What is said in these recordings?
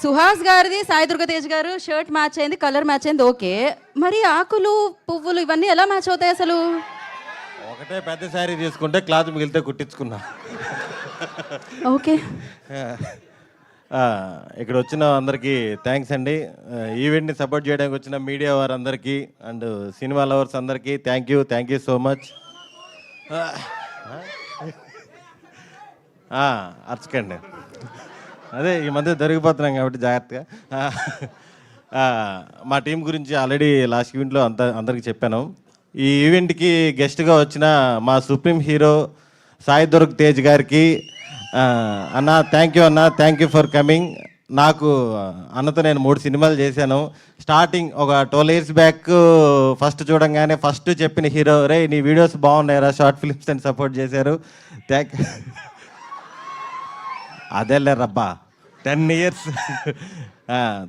సుహాస్ గారిది సాయి దుర్గ తేజ్ గారు shirt match అయింది, కలర్ మ్యాచ్ అయింది, ఓకే. మరి ఆకులు పువ్వులు ఇవన్నీ ఎలా మ్యాచ్ అవుతాయి అసలు? ఒకటే పెద్ద శారీ తీసుకుంటే క్లాత్ మిగిలితే కుట్టించుకున్నా. ఓకే. ఇక్కడ వచ్చిన అందరికీ థ్యాంక్స్ అండి. ఈవెంట్ని సపోర్ట్ చేయడానికి వచ్చిన మీడియా వారందరికీ అండ్ సినిమా లవర్స్ అందరికీ థ్యాంక్ యూ సో మచ్. అర్చకండి, అదే ఈ మధ్య దొరికిపోతున్నాం కాబట్టి జాగ్రత్తగా. మా టీం గురించి ఆల్రెడీ లాస్ట్ ఈవెంట్లో అందరికీ చెప్పాను. ఈ ఈవెంట్కి గెస్ట్గా వచ్చిన మా సుప్రీం హీరో సాయి దుర్గ్ తేజ్ గారికి అన్న థ్యాంక్ యూ ఫర్ కమింగ్. నాకు అన్నతో నేను 3 సినిమాలు చేశాను. స్టార్టింగ్ ఒక 12 years బ్యాక్ ఫస్ట్ చూడంగానే ఫస్ట్ చెప్పిన హీరో, రే నీ వీడియోస్ బాగున్నాయిరా, షార్ట్ ఫిల్మ్స్ అని సపోర్ట్ చేశారు. అదేలే రబ్బా 10 years.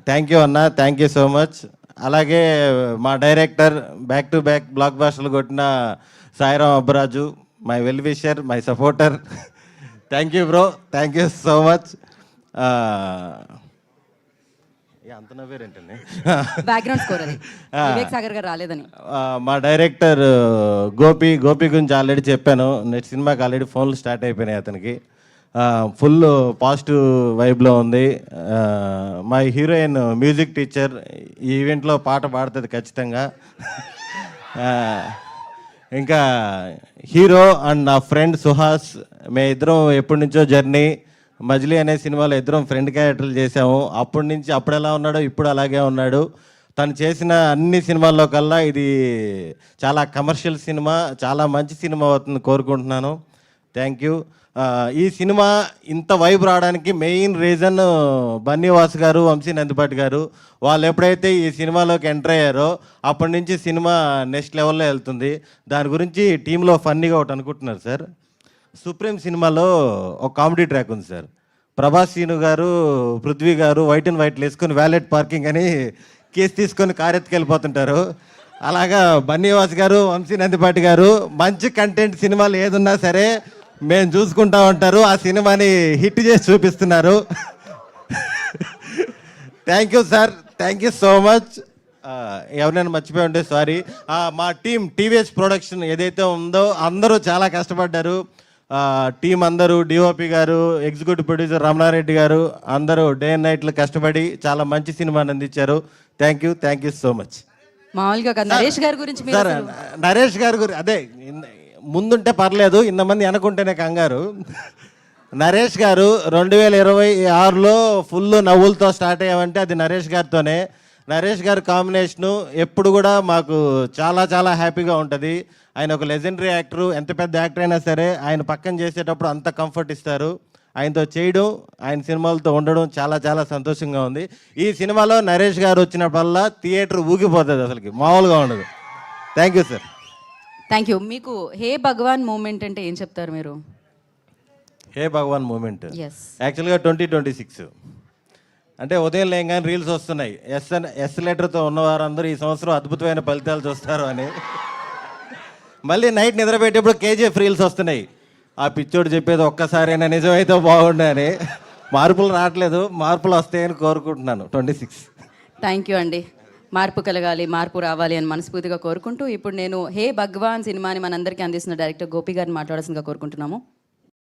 థ్యాంక్ యూ అన్న, థ్యాంక్ యూ సో మచ్. అలాగే మా director back to back block బాస్టర్లు కొట్టిన Sairam Abbaraju, my well wisher, my supporter. Thank you bro, thank you so much. అంత నవ్వేరేంటండి, బ్యాక్గ్రౌండ్ స్కోర్ అది వివేక్ సాగర్ గారు రాలేదని. మా డైరెక్టర్ గోపి గురించి ఆల్రెడీ చెప్పాను. నెక్స్ట్ సినిమాకి ఆల్రెడీ ఫోన్లు స్టార్ట్ అయిపోయినాయి అతనికి. ఫుల్ పాజిటివ్ వైబ్లో ఉంది. మా హీరోయిన్ మ్యూజిక్ టీచర్ ఈ ఈవెంట్లో పాట పాడుతుంది ఖచ్చితంగా. ఇంకా హీరో అండ్ నా ఫ్రెండ్ సుహాస్, మేము ఇద్దరం ఎప్పటి నుంచో జర్నీ. మజిలీ అనే సినిమాలో ఇద్దరం ఫ్రెండ్ క్యారెక్టర్లు చేసాము. అప్పటి నుంచి అప్పుడు ఎలా ఉన్నాడో ఇప్పుడు అలాగే ఉన్నాడు. తను చేసిన అన్ని సినిమాల్లో కల్లా ఇది చాలా కమర్షియల్ సినిమా, చాలా మంచి సినిమా అవుతుంది కోరుకుంటున్నాను. Thank you. ఈ సినిమా ఇంత వైబ్ రావడానికి మెయిన్ రీజన్ బన్నీవాస్ గారు, వంశీ నందిపాటి గారు. వాళ్ళు ఎప్పుడైతే ఈ సినిమాలోకి ఎంటర్ అయ్యారో అప్పటి నుంచి సినిమా నెక్స్ట్ లెవెల్లో వెళ్తుంది. దాని గురించి టీంలో ఫన్నీగా ఒకటి అనుకుంటున్నారు సార్. సుప్రీం సినిమాలో ఒక కామెడీ ట్రాక్ ఉంది సార్. ప్రభాస్ సీను గారు, పృథ్వీ గారు వైట్ అండ్ వైట్లు వేసుకొని వ్యాలెట్ పార్కింగ్ అని కేసు తీసుకొని కారు ఎత్తుకెళ్ళిపోతుంటారు. అలాగా బన్నీవాస్ గారు, వంశీ నందిపాటి గారు మంచి కంటెంట్ సినిమాలు ఏదున్నా సరే మేము చూసుకుంటా ఉంటారు. ఆ సినిమాని హిట్ చేసి చూపిస్తున్నారు. Thank you sir, thank you so much. ఎవరైనా మర్చిపోయి ఉంటే సారీ. మా టీం టీవీఎస్ ప్రొడక్షన్ ఏదైతే ఉందో అందరూ చాలా కష్టపడ్డారు. టీం అందరూ, డిఓపి గారు, ఎగ్జిక్యూటివ్ ప్రొడ్యూసర్ రమణారెడ్డి గారు అందరూ డే అండ్ నైట్లు కష్టపడి చాలా మంచి సినిమాని అందించారు. Thank you so much. మామూలుగా నరేష్ గారి గురించి సార్, నరేష్ గారి గురించి అదే ముందుంటే పర్లేదు, ఇంతమంది అనుకుంటేనే కంగారు. నరేష్ గారు 2026లో ఫుల్ నవ్వులతో స్టార్ట్ అయ్యామంటే అది నరేష్ గారితోనే. నరేష్ గారి కాంబినేషను ఎప్పుడు కూడా మాకు చాలా చాలా హ్యాపీగా ఉంటుంది. ఆయన ఒక లెజెండరీ యాక్టరు. ఎంత పెద్ద యాక్టర్ అయినా సరే ఆయన పక్కన చేసేటప్పుడు అంత కంఫర్ట్ ఇస్తారు. ఆయనతో చేయడం, ఆయన సినిమాలతో ఉండడం చాలా చాలా సంతోషంగా ఉంది. ఈ సినిమాలో నరేష్ గారు వచ్చినప్పుడల్లా థియేటర్ ఊగిపోతుంది, అసలుకి మామూలుగా ఉండదు. Thank you sir. Thank you. మీకు హే భగవాన్ మూమెంట్ అంటే ఏం చెప్తారు మీరు? హే భగవాన్ మూమెంట్ ఎస్, యాక్చువల్గా 2026 అంటే ఉదయం లేగానే రీల్స్ వస్తున్నాయి. ఎస్ లెటర్తో ఉన్నవారందరూ ఈ సంవత్సరం అద్భుతమైన ఫలితాలు చూస్తారు అని. మళ్ళీ నైట్ నిద్రపెట్టేప్పుడు కేజీఎఫ్ రీల్స్ వస్తున్నాయి. ఆ పిచ్చోడు చెప్పేది ఒక్కసారైనా నిజమైతే బాగుండని. మార్పులు రావట్లేదు, మార్పులు వస్తాయని కోరుకుంటున్నాను 26. థ్యాంక్ యూ అండి. మార్పు కలగాలి, మార్పు రావాలి అని మనస్ఫూర్తిగా కోరుకుంటూ ఇప్పుడు నేను హే భగవాన్ సినిమాని మనందరికీ అందిస్తున్న డైరెక్టర్ గోపి గారిని మాట్లాడాల్సిందిగా కోరుకుంటున్నాము.